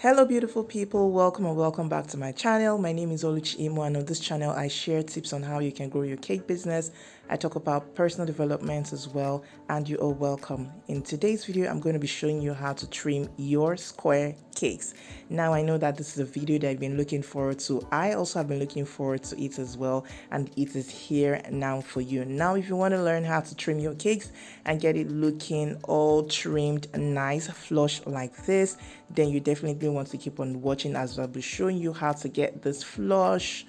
Hello beautiful people, welcome and welcome back to my channel. My name is Oluchi Imo, and on this channel I share tips on how you can grow your cake business. I talk about personal development as well, and you are welcome. In today's video I'm going to be showing you how to trim your square cakes. Now I know that this is a video that I've been looking forward to. I also have been looking forward to it as well, and it is here now for you. Now if you want to learn how to trim your cakes and get it looking all trimmed nice flush like this, then you definitely want to keep on watching as I'll be showing you how to get this flush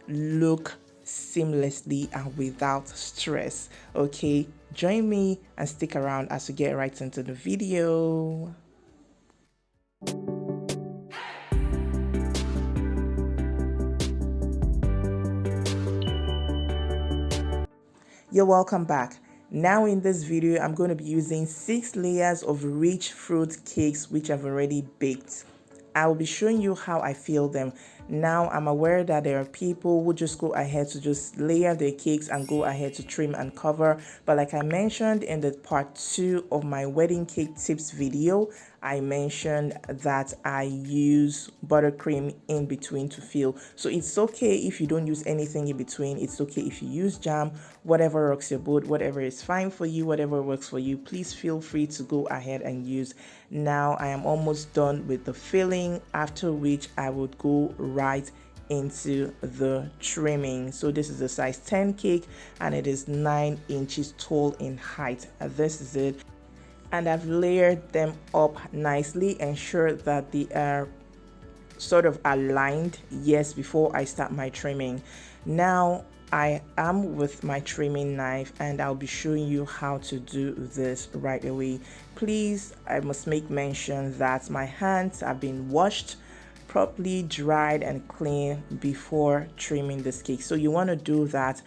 look seamlessly and without stress. Okay, join me and stick around as we get right into the video. You're welcome back. Now in this video I'm going to be using 6 layers of rich fruit cakes which I've already baked. I will be showing you how I feel them. Now I'm aware that there are people who just go ahead to just layer their cakes and go ahead to trim and cover, but like I mentioned in the part 2 of my wedding cake tips video, I mentioned that I use buttercream in between to fill. So it's okay if you don't use anything in between. It's okay if you use jam, whatever rocks your boat, whatever is fine for you, whatever works for you. Please feel free to go ahead and use. Now I am almost done with the filling, after which I would go right into the trimming. So this is a size 10 cake and it is 9 inches tall in height. This is it. And I've layered them up nicely, ensure that they are sort of aligned, yes, before I start my trimming. Now I am with my trimming knife and I'll be showing you how to do this right away. Please, I must make mention that my hands have been washed, properly dried and clean before trimming this cake. So you want to do that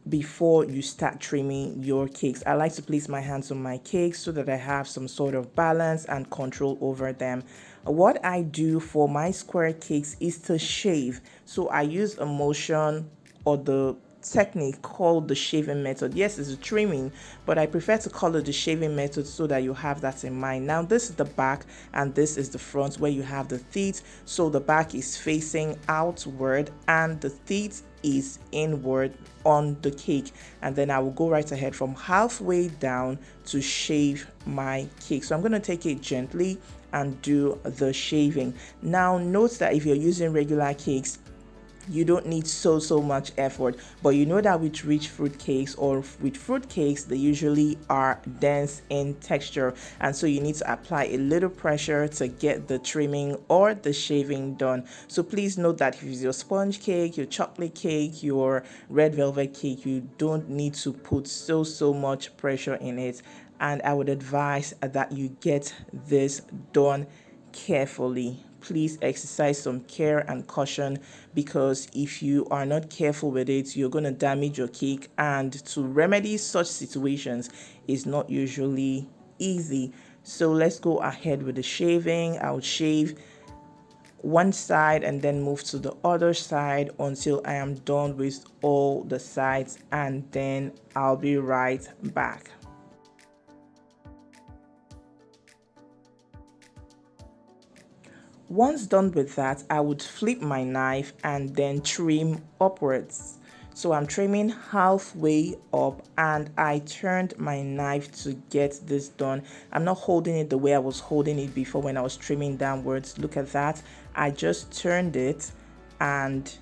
before you start trimming your cakes. I like to place my hands on my cakes so that I have some sort of balance and control over them. What I do for my square cakes is to shave. So I use a motion or the technique called the shaving method. Yes, it's a trimming, but I prefer to call it the shaving method so that you have that in mind. Now this is the back and this is the front where you have the teeth. So the back is facing outward and the teeth is inward on the cake, and then I will go right ahead from halfway down to shave my cake. So I'm going to take it gently and do the shaving. Now note that if you're using regular cakes, you don't need so much effort, but you know that with rich fruit cakes or with fruit cakes, they usually are dense in texture, and so you need to apply a little pressure to get the trimming or the shaving done. So please note that if it's your sponge cake, your chocolate cake, your red velvet cake, you don't need to put so much pressure in it, and I would advise that you get this done carefully. Please exercise some care and caution, because if you are not careful with it, you're going to damage your cake, and to remedy such situations is not usually easy. So let's go ahead with the shaving. I'll shave one side and then move to the other side until I am done with all the sides, and then I'll be right back. Once done with that, I would flip my knife and then trim upwards. So I'm trimming halfway up and I turned my knife to get this done. I'm not holding it the way I was holding it before when I was trimming downwards. Look at that. I just turned it and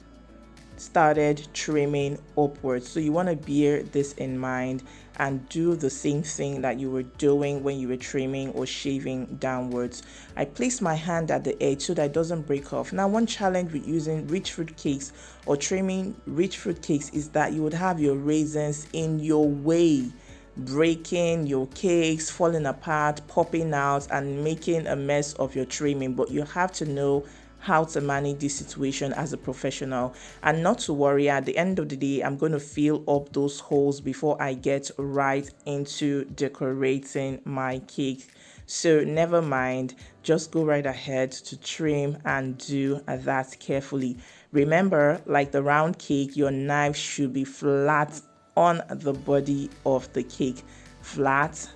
started trimming upwards. So you want to bear this in mind and do the same thing that you were doing when you were trimming or shaving downwards. I place my hand at the edge so that it doesn't break off. Now, one challenge with using rich fruit cakes or trimming rich fruit cakes is that you would have your raisins in your way, breaking your cakes, falling apart, popping out, and making a mess of your trimming. But you have to know how to manage this situation as a professional, and not to worry. At the end of the day, I'm going to fill up those holes before I get right into decorating my cake. So never mind, just go right ahead to trim and do that carefully. Remember, like the round cake, your knife should be flat on the body of the cake, flat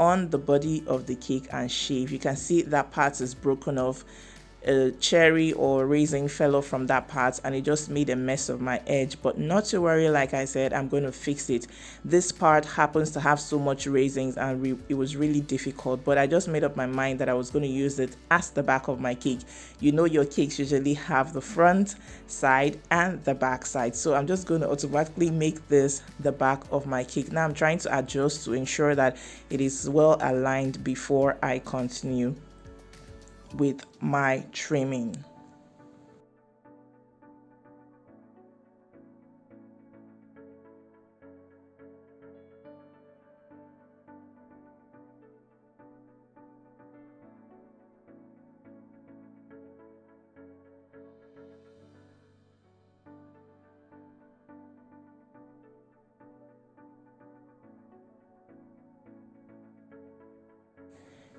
on the body of the cake and shave. You can see that part is broken off. A cherry or raisin fell off from that part and it just made a mess of my edge, but not to worry. Like I said, I'm going to fix it. This part happens to have so much raisins and it was really difficult, but I just made up my mind that I was going to use it as the back of my cake. You know, your cakes usually have the front side and the back side, so I'm just going to automatically make this the back of my cake. Now I'm trying to adjust to ensure that it is well aligned before I continue with my trimming.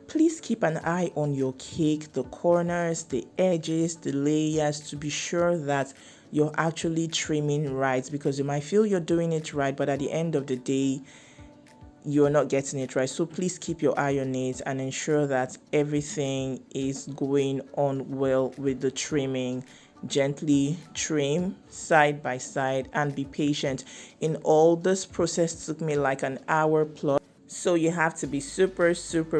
Please keep an eye on your cake, the corners, the edges, the layers, to be sure that you're actually trimming right, because you might feel you're doing it right, but at the end of the day, you're not getting it right. So please keep your eye on it and ensure that everything is going on well with the trimming. Gently trim side by side and be patient. In all, this process took me like an hour plus. So you have to be super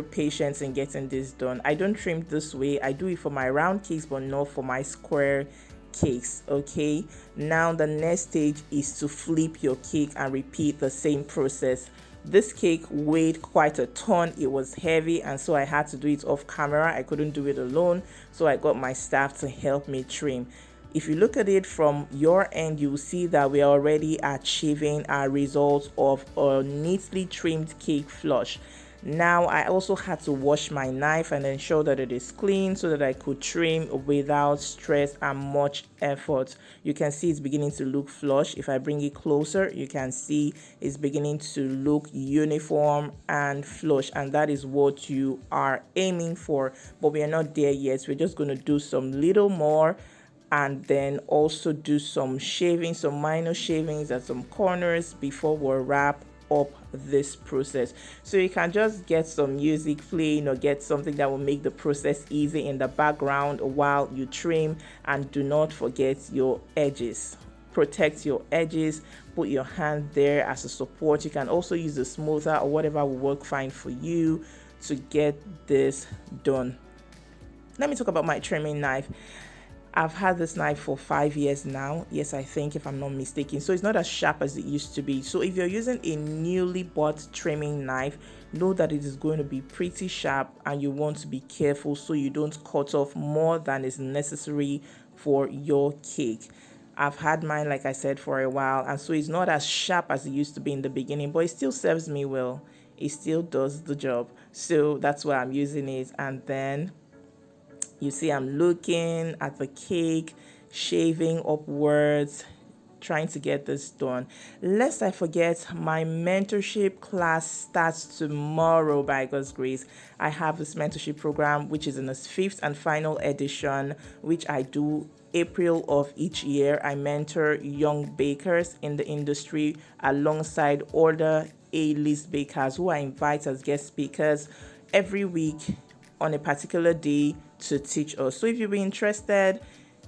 patient in getting this done. I don't trim this way. I do it for my round cakes, but not for my square cakes. Okay, now the next stage is to flip your cake and repeat the same process. This cake weighed quite a ton. It was heavy, and so I had to do it off camera. I couldn't do it alone, so I got my staff to help me trim. If you look at it from your end, you will see that we are already achieving our results of a neatly trimmed cake flush. Now I also had to wash my knife and ensure that it is clean so that I could trim without stress and much effort. You can see it's beginning to look flush. If I bring it closer, you can see it's beginning to look uniform and flush, and that is what you are aiming for. But we are not there yet. We're just going to do some little more and then also do some shaving, some minor shavings at some corners before we'll wrap up this process. So you can just get some music playing or get something that will make the process easy in the background while you trim. And do not forget your edges. Protect your edges. Put your hand there as a support. You can also use a smoother or whatever will work fine for you to get this done. Let me talk about my trimming knife. I've had this knife for 5 years now. Yes, I think, if I'm not mistaken. So it's not as sharp as it used to be. So if you're using a newly bought trimming knife, know that it is going to be pretty sharp and you want to be careful so you don't cut off more than is necessary for your cake. I've had mine, like I said, for a while, and so it's not as sharp as it used to be in the beginning, but it still serves me well. It still does the job. So that's why I'm using it. And then you see I'm looking at the cake, shaving upwards, trying to get this done. Lest I forget, my mentorship class starts tomorrow by God's grace. I have this mentorship program, which is in its 5th and final edition, which I do April of each year. I mentor young bakers in the industry alongside older A-list bakers who I invite as guest speakers every week on a particular day to teach us. So if you'll be interested,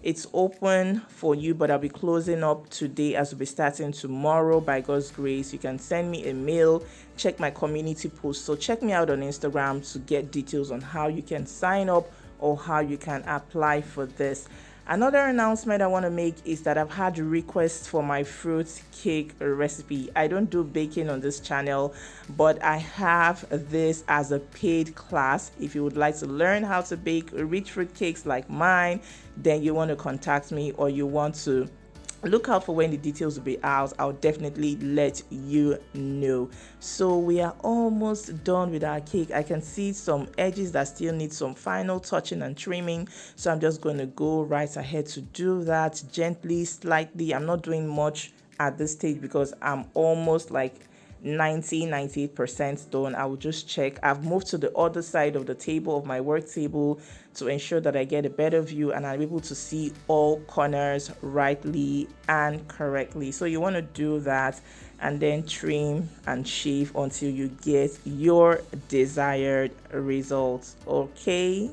it's open for you, but I'll be closing up today as we'll be starting tomorrow by God's grace. You can send me a mail, check my community post. So check me out on Instagram to get details on how you can sign up or how you can apply for this. Another announcement I want to make is that I've had requests for my fruit cake recipe. I don't do baking on this channel, but I have this as a paid class. If you would like to learn how to bake rich fruit cakes like mine, then you want to contact me, or you want to look out for when the details will be out. I'll definitely let you know. So we are almost done with our cake. I can see some edges that still need some final touching and trimming, so I'm just going to go right ahead to do that gently, slightly. I'm not doing much at this stage because I'm almost like 98% done. I will just check. I've moved to the other side of the table, of my work table, to ensure that I get a better view and I'm able to see all corners rightly and correctly. So you want to do that and then trim and shave until you get your desired results. Okay.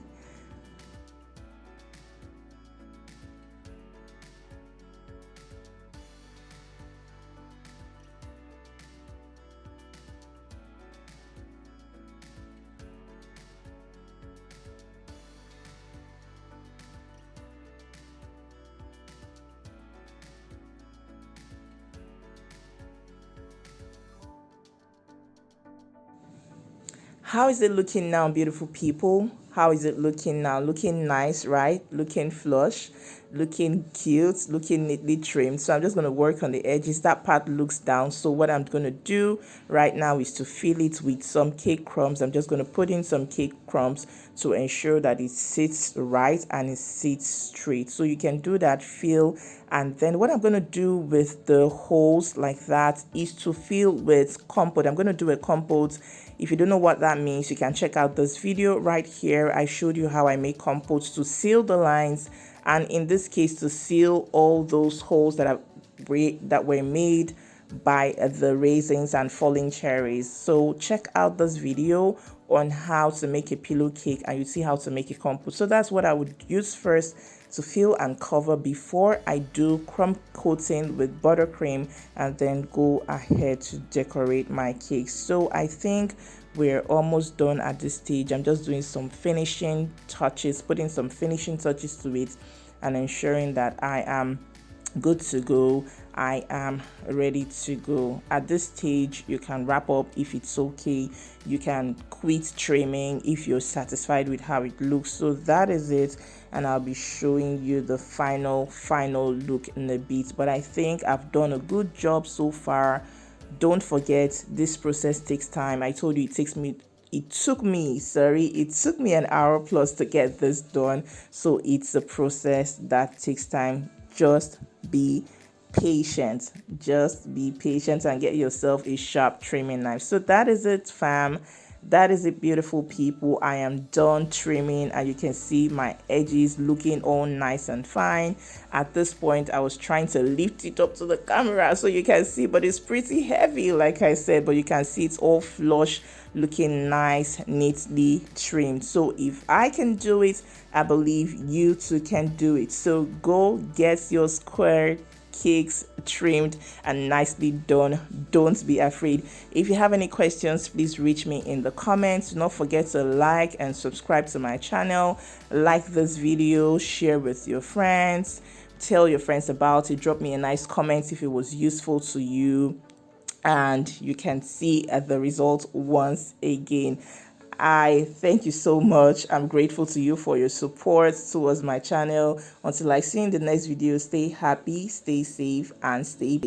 How is it looking now, beautiful people? How is it looking now? Looking nice, right? Looking flush, looking cute, looking neatly trimmed. So I'm just going to work on the edges. That part looks down. So what I'm going to do right now is to fill it with some cake crumbs. I'm just going to put in some cake crumbs to ensure that it sits right and it sits straight. So you can do that, fill. And then what I'm going to do with the holes like that is to fill with compote. I'm going to do a compote. If you don't know what that means, you can check out this video right here. I showed you how I make compotes to seal the lines, and in this case to seal all those holes that were made by the raisins and falling cherries. So check out this video on how to make a pillow cake and you see how to make a compote. So that's what I would use first to fill and cover before I do crumb coating with buttercream and then go ahead to decorate my cake. So I think we're almost done at this stage. I'm just doing some finishing touches, putting some finishing touches to it and ensuring that I am good to go. I am ready to go. At this stage, you can wrap up if it's okay. You can quit trimming if you're satisfied with how it looks. So that is it, and I'll be showing you the final look in a bit. But I think I've done a good job so far. Don't forget, this process takes time. I told you it took me an hour plus to get this done. So it's a process that takes time. Just be patient. Just be patient and get yourself a sharp trimming knife. So that is it, fam. That is it, beautiful people. I am done trimming and you can see my edges looking all nice and fine. At this point, I was trying to lift it up to the camera so you can see, but it's pretty heavy, like I said, but you can see it's all flush, looking nice, neatly trimmed. So if I can do it, I believe you too can do it. So go get your square cakes trimmed and nicely done. Don't be afraid. If you have any questions, please reach me in the comments. Do not forget to like and subscribe to my channel. Like this video, share with your friends, tell your friends about it. Drop me a nice comment if it was useful to you, and you can see the result once again. I thank you so much. I'm grateful to you for your support towards my channel. Until I see you in the next video, stay happy, stay safe, and stay